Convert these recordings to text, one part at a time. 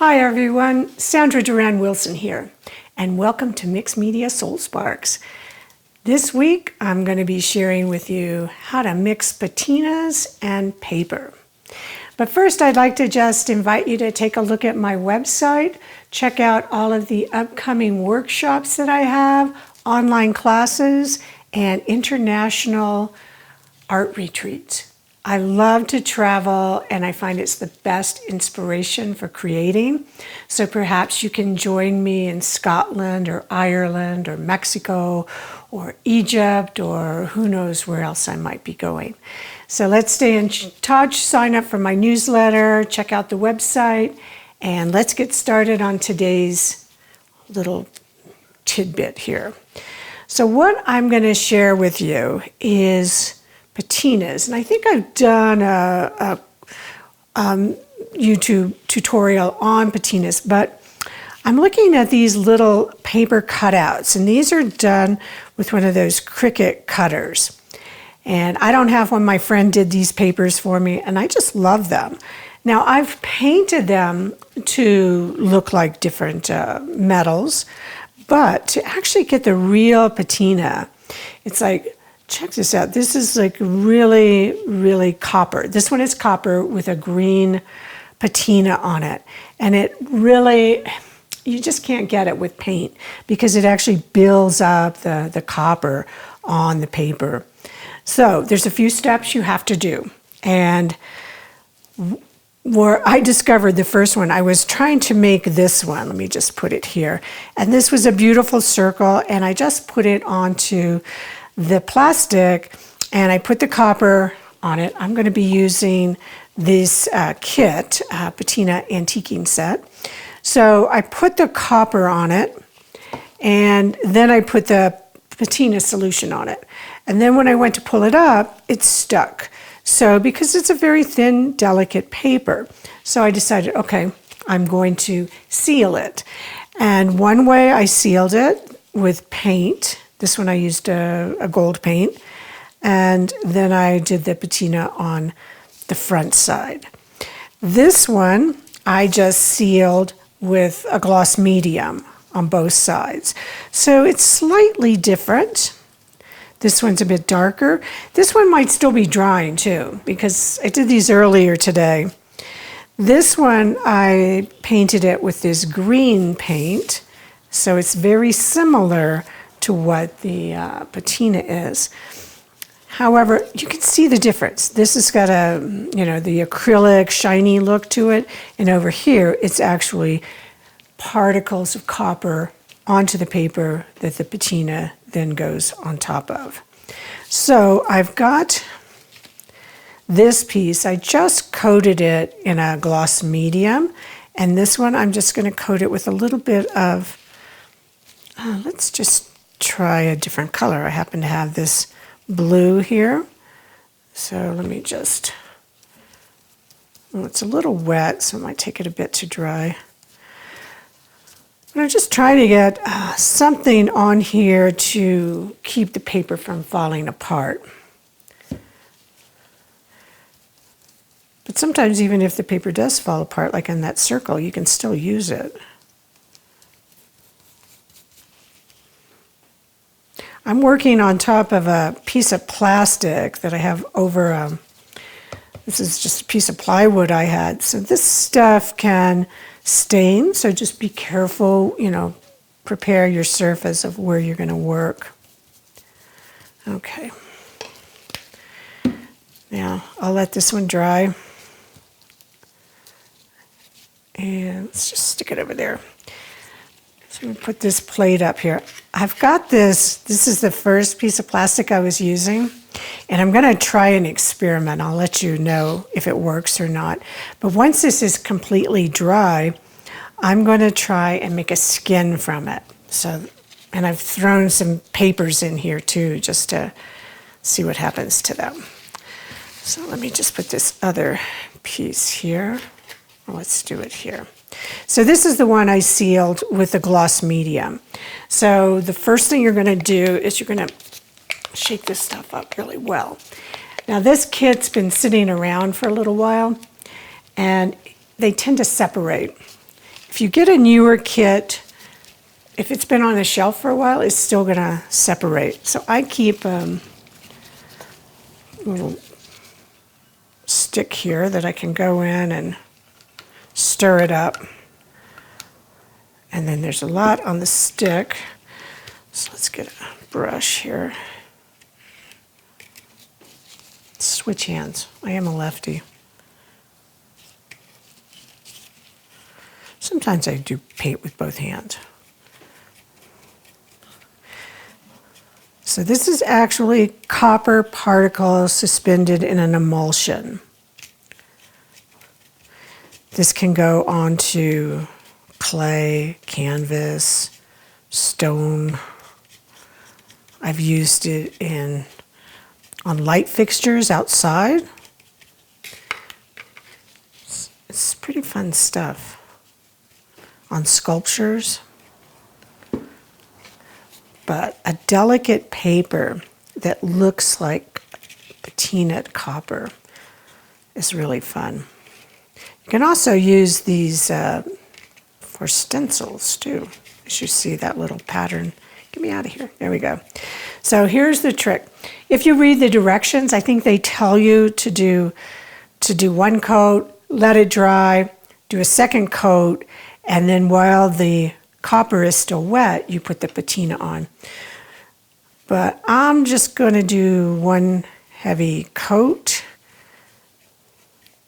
Hi everyone, Sandra Duran Wilson here, and welcome to Mixed Media Soul Sparks. This week I'm going to be sharing with you how to mix patinas and paper. But first I'd like to just invite you to take a look at my website, check out all of the upcoming workshops that I have, online classes, and international art retreats. I love to travel and I find it's the best inspiration for creating. So perhaps you can join me in Scotland or Ireland or Mexico or Egypt or who knows where else I might be going. So let's stay in touch, sign up for my newsletter, check out the website, and let's get started on today's little tidbit here. So what I'm going to share with you is patinas, and I think I've done a YouTube tutorial on patinas, but I'm looking at these little paper cutouts, and these are done with one of those Cricut cutters. And I don't have one. My friend did these papers for me, and I just love them. Now, I've painted them to look like different metals, but to actually get the real patina, it's like, check this out. This is like really, really copper. This one is copper with a green patina on it. And it really, you just can't get it with paint because it actually builds up the copper on the paper. So there's a few steps you have to do. And where I discovered the first one, I was trying to make this one. Let me just put it here. And this was a beautiful circle, and I just put it onto the plastic, and I put the copper on it. I'm going to be using this kit, Patina antiquing set. So I put the copper on it, and then I put the patina solution on it. And then when I went to pull it up, it stuck. So because it's a very thin, delicate paper, so I decided, okay, I'm going to seal it. And one way I sealed it with paint. This one I used a gold paint, and then I did the patina on the front side. This one I just sealed with a gloss medium on both sides. So it's slightly different. This one's a bit darker. This one might still be drying too, because I did these earlier today. This one I painted it with this green paint, so it's very similar to what the patina is. However, you can see the difference. This has got the acrylic shiny look to it, and over here it's actually particles of copper onto the paper that the patina then goes on top of. So I've got this piece. I just coated it in a gloss medium, and this one I'm just going to coat it with a little bit of, let's just try a different color. I happen to have this blue here. So let me just, well, it's a little wet, so it might take it a bit to dry. But I'm just trying to get something on here to keep the paper from falling apart. But sometimes even if the paper does fall apart, like in that circle, you can still use it. I'm working on top of a piece of plastic that I have over, this is just a piece of plywood I had. So this stuff can stain, so just be careful, prepare your surface of where you're going to work. Okay. Now, I'll let this one dry. And let's just stick it over there. So I'm going to put this plate up here. I've got this is the first piece of plastic I was using, and I'm going to try an experiment. I'll let you know if it works or not. But once this is completely dry, I'm going to try and make a skin from it. So, and I've thrown some papers in here too, just to see what happens to them. So let me just put this other piece here. Well, let's do it here. So this is the one I sealed with the gloss medium. So the first thing you're going to do is you're going to shake this stuff up really well. Now this kit's been sitting around for a little while, and they tend to separate. If you get a newer kit, if it's been on a shelf for a while, it's still going to separate. So I keep a little stick here that I can go in and stir it up. And then there's a lot on the stick. So let's get a brush here. Switch hands. I am a lefty. Sometimes I do paint with both hands. So this is actually copper particles suspended in an emulsion. This can go onto clay, canvas, stone. I've used it on light fixtures outside. It's pretty fun stuff. On sculptures. But a delicate paper that looks like patina copper is really fun. You can also use these for stencils too. As you see that little pattern. Get me out of here. There we go. So here's the trick. If you read the directions, I think they tell you to do one coat, let it dry, do a second coat, and then while the copper is still wet, you put the patina on. But I'm just going to do one heavy coat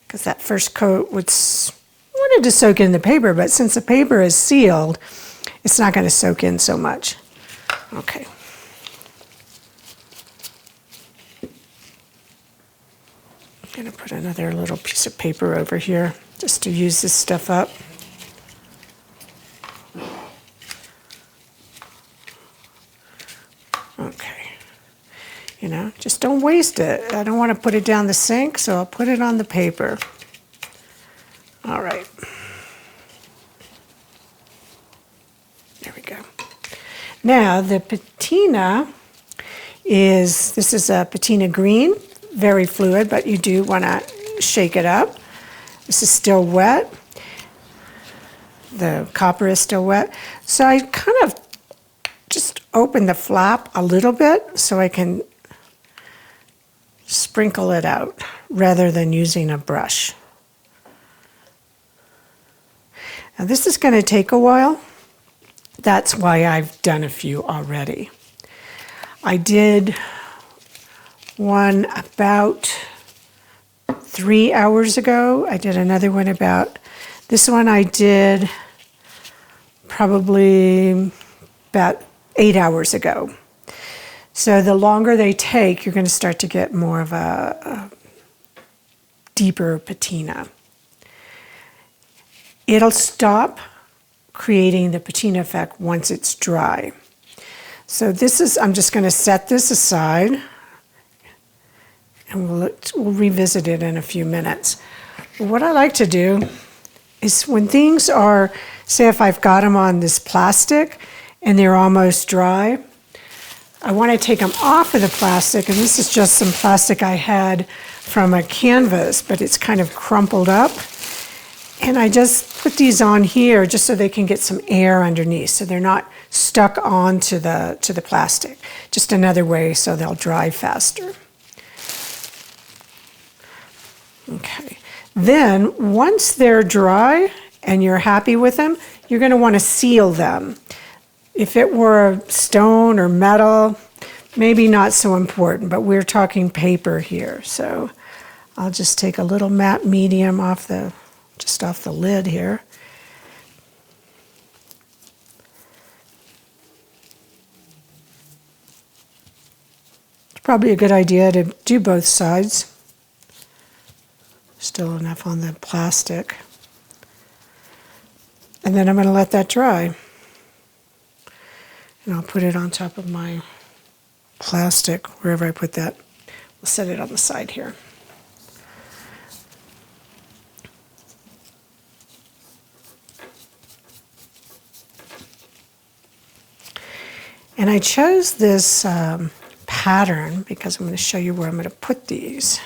because that first coat wanted to soak in the paper, but since the paper is sealed, it's not going to soak in so much. Okay. I'm going to put another little piece of paper over here just to use this stuff up. Okay, just don't waste it. I don't want to put it down the sink, so I'll put it on the paper. All right. There we go. Now, the patina this is a patina green, very fluid, but you do want to shake it up. This is still wet. The copper is still wet. So I kind of just open the flap a little bit so I can sprinkle it out rather than using a brush. Now this is going to take a while. That's why I've done a few already. I did one about 3 hours ago. I did another one this one I did probably about 8 hours ago. So the longer they take, you're going to start to get more of a deeper patina. It'll stop creating the patina effect once it's dry. So I'm just going to set this aside and we'll revisit it in a few minutes. But what I like to do is when things are, say if I've got them on this plastic and they're almost dry, I want to take them off of the plastic, and this is just some plastic I had from a canvas, but it's kind of crumpled up. And I just put these on here just so they can get some air underneath, so they're not stuck onto the plastic. Just another way so they'll dry faster. Okay. Then, once they're dry and you're happy with them, you're going to want to seal them. If it were stone or metal, maybe not so important, but we're talking paper here. So I'll just take a little matte medium just off the lid here. It's probably a good idea to do both sides. Still enough on the plastic. And then I'm going to let that dry. And I'll put it on top of my plastic, wherever I put that. We'll set it on the side here. And I chose this pattern because I'm going to show you where I'm going to put these.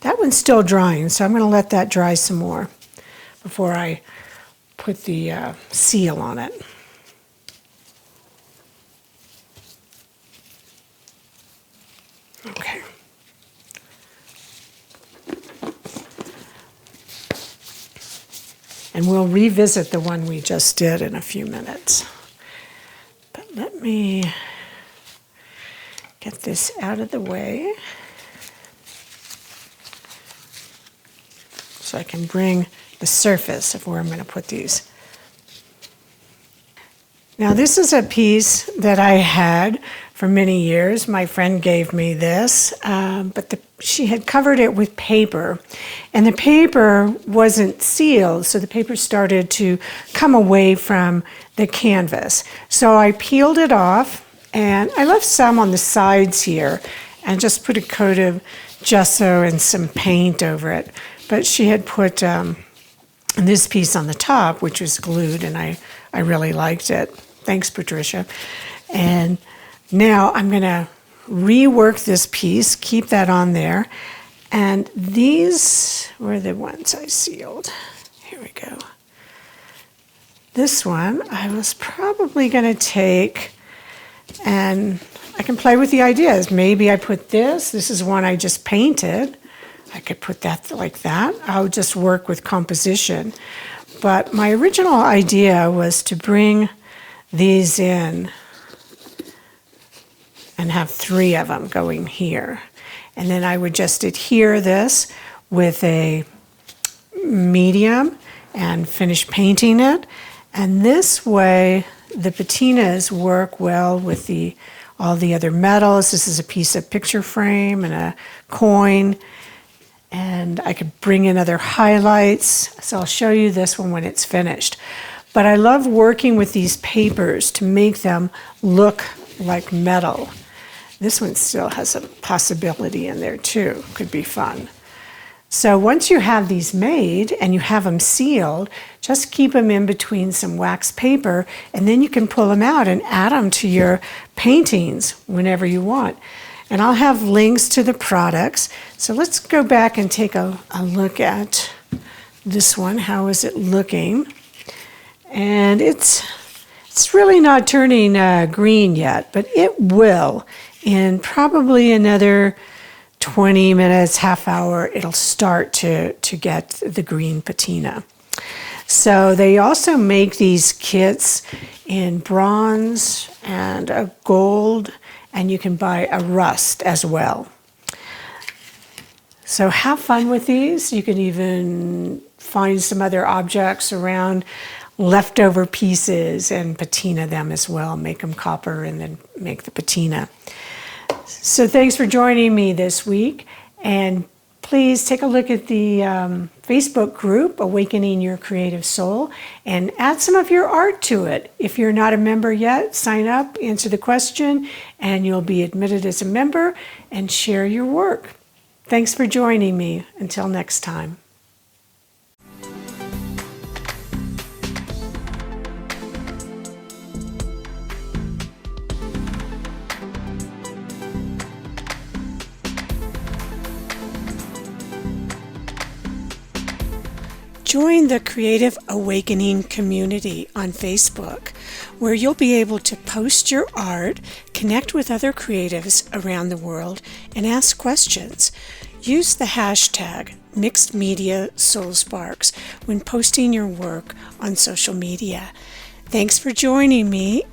That one's still drying, so I'm going to let that dry some more. before I put the seal on it. Okay. And we'll revisit the one we just did in a few minutes. But let me get this out of the way so I can bring the surface of where I'm going to put these. Now this is a piece that I had for many years. My friend gave me this, but she had covered it with paper, and the paper wasn't sealed, so the paper started to come away from the canvas. So I peeled it off, and I left some on the sides here, and just put a coat of gesso and some paint over it. But she had put this piece on the top, which was glued, and I really liked it. Thanks, Patricia. And now I'm going to rework this piece, keep that on there. And these were the ones I sealed. Here we go. This one I was probably going to take, and I can play with the ideas. Maybe I put this. This is one I just painted. I could put that like that. I'll just work with composition. But my original idea was to bring these in and have 3 of them going here. And then I would just adhere this with a medium and finish painting it. And this way, the patinas work well with all the other metals. This is a piece of picture frame and a coin. And I could bring in other highlights. So I'll show you this one when it's finished. But I love working with these papers to make them look like metal. This one still has a possibility in there too. Could be fun. So once you have these made and you have them sealed, just keep them in between some wax paper, and then you can pull them out and add them to your paintings whenever you want. And I'll have links to the products. So let's go back and take a look at this one. How is it looking? And it's really not turning green yet, but it will. In probably another 20 minutes, half hour, it'll start to get the green patina. So they also make these kits in bronze and a gold, and you can buy a rust as well. So have fun with these. You can even find some other objects around, leftover pieces, and patina them as well. Make them copper and then make the patina. So thanks for joining me this week, and please take a look at the Facebook group, Awakening Your Creative Soul, and add some of your art to it. If you're not a member yet, sign up, answer the question, and you'll be admitted as a member and share your work. Thanks for joining me. Until next time. Join the Creative Awakening community on Facebook, where you'll be able to post your art, connect with other creatives around the world, and ask questions. Use the hashtag MixedMediaSoulSparks when posting your work on social media. Thanks for joining me.